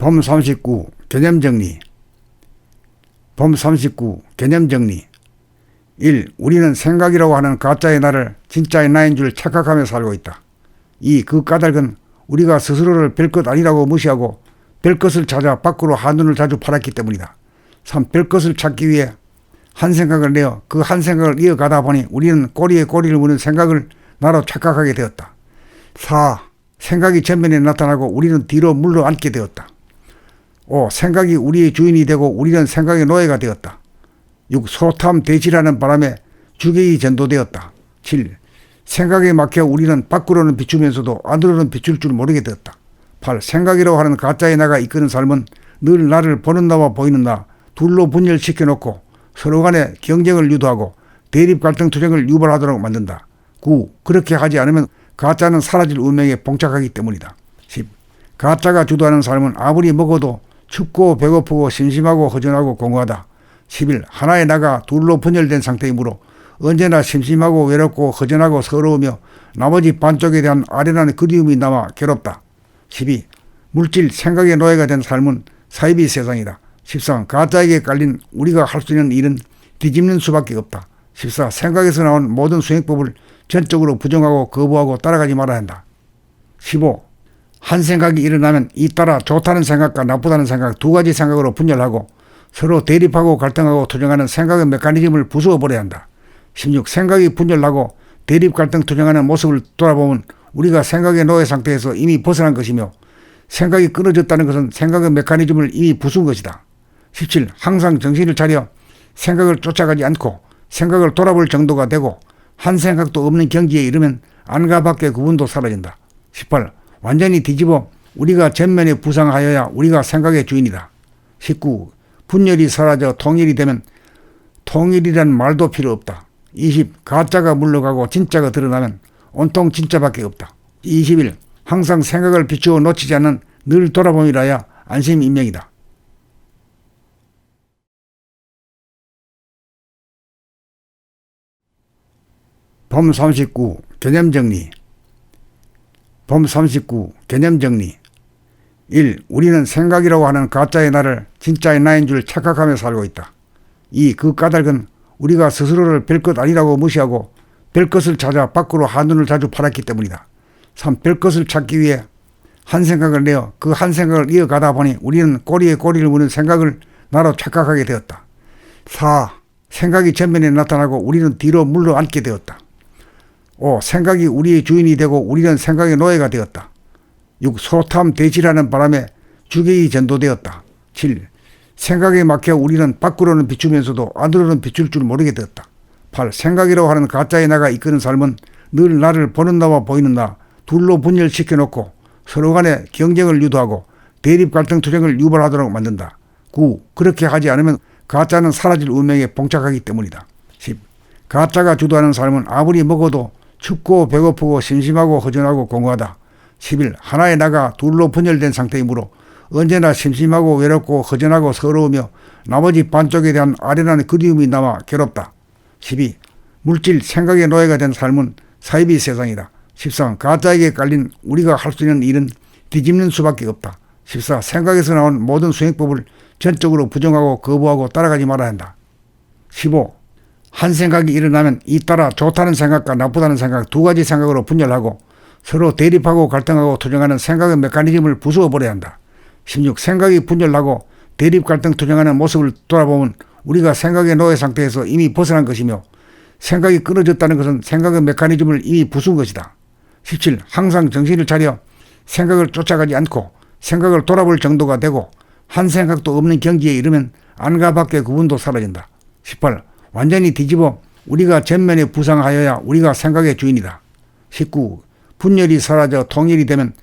범 39. 개념정리. 범 39. 개념정리. 1. 우리는 생각이라고 하는 가짜의 나를 진짜의 나인 줄 착각하며 살고 있다. 2. 그 까닭은 우리가 스스로를 별것 아니라고 무시하고 별것을 찾아 밖으로 한눈을 자주 팔았기 때문이다. 3. 별것을 찾기 위해 한 생각을 내어 그 한 생각을 이어가다 보니 우리는 꼬리에 꼬리를 무는 생각을 나로 착각하게 되었다. 4. 생각이 전면에 나타나고 우리는 뒤로 물러앉게 되었다. 5. 생각이 우리의 주인이 되고 우리는 생각의 노예가 되었다. 6. 소탐 대지라는 바람에 주객이 전도되었다. 7. 생각에 막혀 우리는 밖으로는 비추면서도 안으로는 비출 줄 모르게 되었다. 8. 생각이라고 하는 가짜의 나가 이끄는 삶은 늘 나를 보는 나와 보이는 나 둘로 분열시켜 놓고 서로 간에 경쟁을 유도하고 대립 갈등 투쟁을 유발하도록 만든다. 9. 그렇게 하지 않으면 가짜는 사라질 운명에 봉착하기 때문이다. 10. 가짜가 주도하는 삶은 아무리 먹어도 춥고 배고프고 심심하고 허전하고 공허하다. 11. 하나의 나가 둘로 분열된 상태이므로 언제나 심심하고 외롭고 허전하고 서러우며 나머지 반쪽에 대한 아련한 그리움이 남아 괴롭다. 12. 물질 생각의 노예가 된 삶은 사이비 세상이다. 13. 가짜에게 깔린 우리가 할 수 있는 일은 뒤집는 수밖에 없다. 14. 생각에서 나온 모든 수행법을 전적으로 부정하고 거부하고 따라가지 말아야 한다. 15. 한 생각이 일어나면 잇따라 좋다는 생각과 나쁘다는 생각 두 가지 생각으로 분열하고 서로 대립하고 갈등하고 투쟁하는 생각의 메커니즘을 부수어버려야 한다. 16. 생각이 분열하고 대립 갈등 투쟁하는 모습을 돌아보면 우리가 생각의 노예 상태에서 이미 벗어난 것이며 생각이 끊어졌다는 것은 생각의 메커니즘을 이미 부순 것이다. 17. 항상 정신을 차려 생각을 쫓아가지 않고 생각을 돌아볼 정도가 되고 한 생각도 없는 경지에 이르면 안과 밖의 구분도 사라진다. 18. 완전히 뒤집어 우리가 전면에 부상하여야 우리가 생각의 주인이다. 19. 분열이 사라져 통일이 되면 통일이란 말도 필요 없다. 20. 가짜가 물러가고 진짜가 드러나면 온통 진짜밖에 없다. 21. 항상 생각을 비추어 놓치지 않는 늘 돌아봄이라야 안심인명이다. 범 39. 개념정리. 범 39. 개념정리. 1. 우리는 생각이라고 하는 가짜의 나를 진짜의 나인 줄 착각하며 살고 있다. 2. 그 까닭은 우리가 스스로를 별것 아니라고 무시하고 별것을 찾아 밖으로 한눈을 자주 팔았기 때문이다. 3. 별것을 찾기 위해 한 생각을 내어 그 한 생각을 이어가다 보니 우리는 꼬리에 꼬리를 무는 생각을 나로 착각하게 되었다. 4. 생각이 전면에 나타나고 우리는 뒤로 물러앉게 되었다. 5. 생각이 우리의 주인이 되고 우리는 생각의 노예가 되었다. 6. 소탐 대지라는 바람에 주객이 전도되었다. 7. 생각에 막혀 우리는 밖으로는 비추면서도 안으로는 비출 줄 모르게 되었다. 8. 생각이라고 하는 가짜의 나가 이끄는 삶은 늘 나를 보는 나와 보이는 나 둘로 분열시켜 놓고 서로 간에 경쟁을 유도하고 대립 갈등 투쟁을 유발하도록 만든다. 9. 그렇게 하지 않으면 가짜는 사라질 운명에 봉착하기 때문이다. 10. 가짜가 주도하는 삶은 아무리 먹어도 춥고 배고프고 심심하고 허전하고 공허하다. 11. 하나의 나가 둘로 분열된 상태이므로 언제나 심심하고 외롭고 허전하고 서러우며 나머지 반쪽에 대한 아련한 그리움이 남아 괴롭다. 12. 물질 생각의 노예가 된 삶은 사이비 세상이다. 13. 가짜에게 깔린 우리가 할 수 있는 일은 뒤집는 수밖에 없다. 14. 생각에서 나온 모든 수행법을 전적으로 부정하고 거부하고 따라가지 말아야 한다. 15. 한 생각이 일어나면 잇따라 좋다는 생각과 나쁘다는 생각 두 가지 생각으로 분열하고 서로 대립하고 갈등하고 투쟁하는 생각의 메커니즘을 부수어버려야 한다. 16. 생각이 분열하고 대립 갈등 투쟁하는 모습을 돌아보면 우리가 생각의 노예 상태에서 이미 벗어난 것이며 생각이 끊어졌다는 것은 생각의 메커니즘을 이미 부순 것이다. 17. 항상 정신을 차려 생각을 쫓아가지 않고 생각을 돌아볼 정도가 되고 한 생각도 없는 경지에 이르면 안과 밖의 구분도 사라진다. 18. 완전히 뒤집어 우리가 전면에 부상하여야 우리가 생각의 주인이다. 19. 분열이 사라져 통일이 되면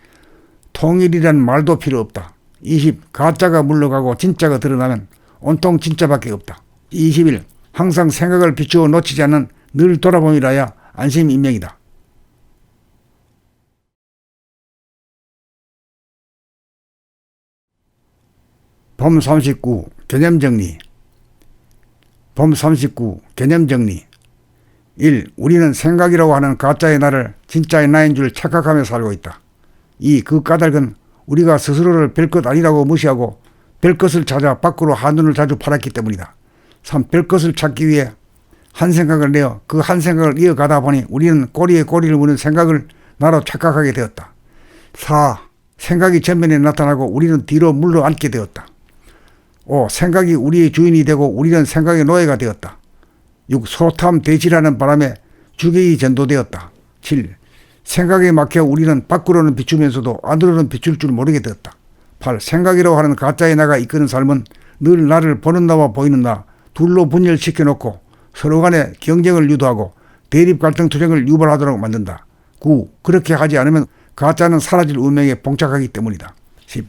통일이란 말도 필요 없다. 20. 가짜가 물러가고 진짜가 드러나면 온통 진짜밖에 없다. 21. 항상 생각을 비추어 놓치지 않는 늘 돌아봄이라야 안심인명이다. 범 39. 개념정리. 범 39. 개념정리. 1. 우리는 생각이라고 하는 가짜의 나를 진짜의 나인 줄 착각하며 살고 있다. 2. 그 까닭은 우리가 스스로를 별것 아니라고 무시하고 별것을 찾아 밖으로 한눈을 자주 팔았기 때문이다. 3. 별것을 찾기 위해 한 생각을 내어 그 한 생각을 이어가다 보니 우리는 꼬리에 꼬리를 무는 생각을 나로 착각하게 되었다. 4. 생각이 전면에 나타나고 우리는 뒤로 물러앉게 되었다. 5. 생각이 우리의 주인이 되고 우리는 생각의 노예가 되었다. 6. 소탐 대질하는 바람에 주객이 전도되었다. 7. 생각에 막혀 우리는 밖으로는 비추면서도 안으로는 비출 줄 모르게 되었다. 8. 생각이라고 하는 가짜의 나가 이끄는 삶은 늘 나를 보는 나와 보이는 나 둘로 분열시켜 놓고 서로 간에 경쟁을 유도하고 대립 갈등 투쟁을 유발하도록 만든다. 9. 그렇게 하지 않으면 가짜는 사라질 운명에 봉착하기 때문이다. 10.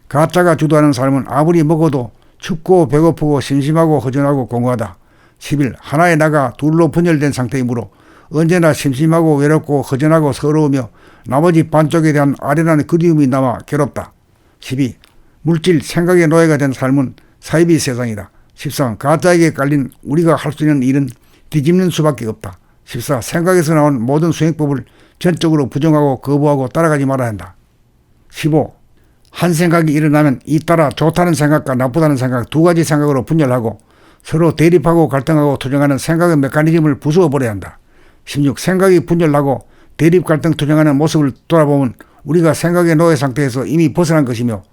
가짜가 주도하는 삶은 아무리 먹어도 춥고 배고프고 심심하고 허전하고 공허하다. 11. 하나의 나가 둘로 분열된 상태이므로 언제나 심심하고 외롭고 허전하고 서러우며 나머지 반쪽에 대한 아련한 그리움이 남아 괴롭다. 12. 물질 생각의 노예가 된 삶은 사이비 세상이다. 13. 가짜에게 깔린 우리가 할 수 있는 일은 뒤집는 수밖에 없다. 14. 생각에서 나온 모든 수행법을 전적으로 부정하고 거부하고 따라가지 말아야 한다. 15. 한 생각이 일어나면 잇따라 좋다는 생각과 나쁘다는 생각 두 가지 생각으로 분열하고 서로 대립하고 갈등하고 투쟁하는 생각의 메커니즘을 부수어 버려야 한다. 16. 생각이 분열하고 대립 갈등 투쟁하는 모습을 돌아보면 우리가 생각의 노예 상태에서 이미 벗어난 것이며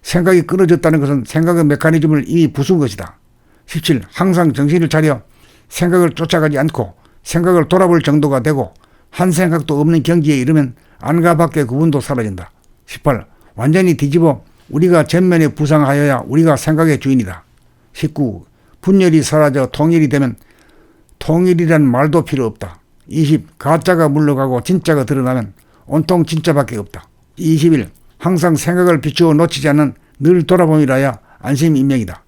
생각이 끊어졌다는 것은 생각의 메커니즘을 이미 부순 것이다. 17. 항상 정신을 차려 생각을 쫓아가지 않고 생각을 돌아볼 정도가 되고 한 생각도 없는 경지에 이르면 안과 밖의 구분도 사라진다. 18. 완전히 뒤집어 우리가 전면에 부상하여야 우리가 생각의 주인이다. 19. 분열이 사라져 통일이 되면 통일이란 말도 필요 없다. 20. 가짜가 물러가고 진짜가 드러나면 온통 진짜밖에 없다. 21. 항상 생각을 비추어 놓치지 않는 늘 돌아봄이라야 안심인명이다.